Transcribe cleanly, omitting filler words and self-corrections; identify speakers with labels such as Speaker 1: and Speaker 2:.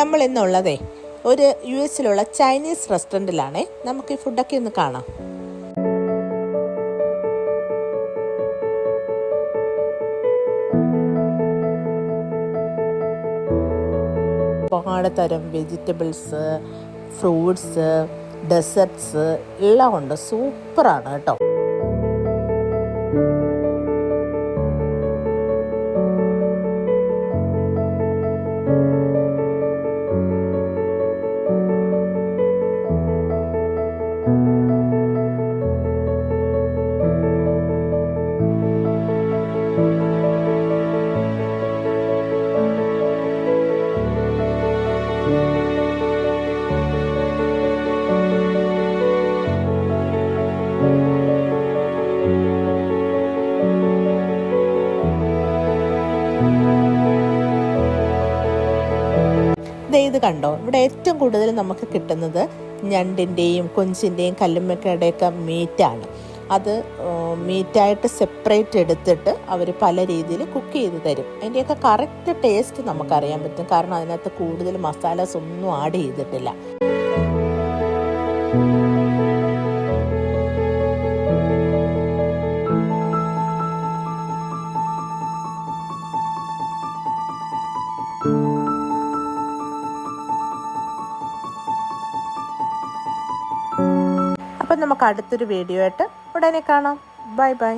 Speaker 1: നമ്മൾ ഇന്നുള്ളതേ ഒരു US-ലുള്ള ചൈനീസ് റെസ്റ്റോറൻറ്റിലാണേ. നമുക്ക് ഈ ഫുഡൊക്കെ ഒന്ന് കാണാം. ഒരുപാട് തരം വെജിറ്റബിൾസ്, ഫ്രൂട്ട്സ്, ഡെസേർട്ട്സ് എല്ലാം ഉണ്ട്. സൂപ്പറാണ് കേട്ടോ. ഇത് കണ്ടോ, ഇവിടെ ഏറ്റവും കൂടുതൽ നമുക്ക് കിട്ടുന്നത് ഞണ്ടിൻ്റെയും കൊഞ്ചിൻ്റെയും കല്ലുമ്മക്കയുടെയൊക്കെ മീറ്റാണ്. അത് മീറ്റായിട്ട് സെപ്പറേറ്റ് എടുത്തിട്ട് അവർ പല രീതിയിൽ കുക്ക് ചെയ്ത് തരും. അതിൻ്റെയൊക്കെ കറക്റ്റ് ടേസ്റ്റ് നമുക്കറിയാൻ പറ്റും, കാരണം അതിനകത്ത് കൂടുതൽ മസാലാസ് ഒന്നും ആഡ് ചെയ്തിട്ടില്ല. അപ്പം നമുക്ക് അടുത്തൊരു വീഡിയോ ആയിട്ട് ഉടനെ കാണാം. Bye bye.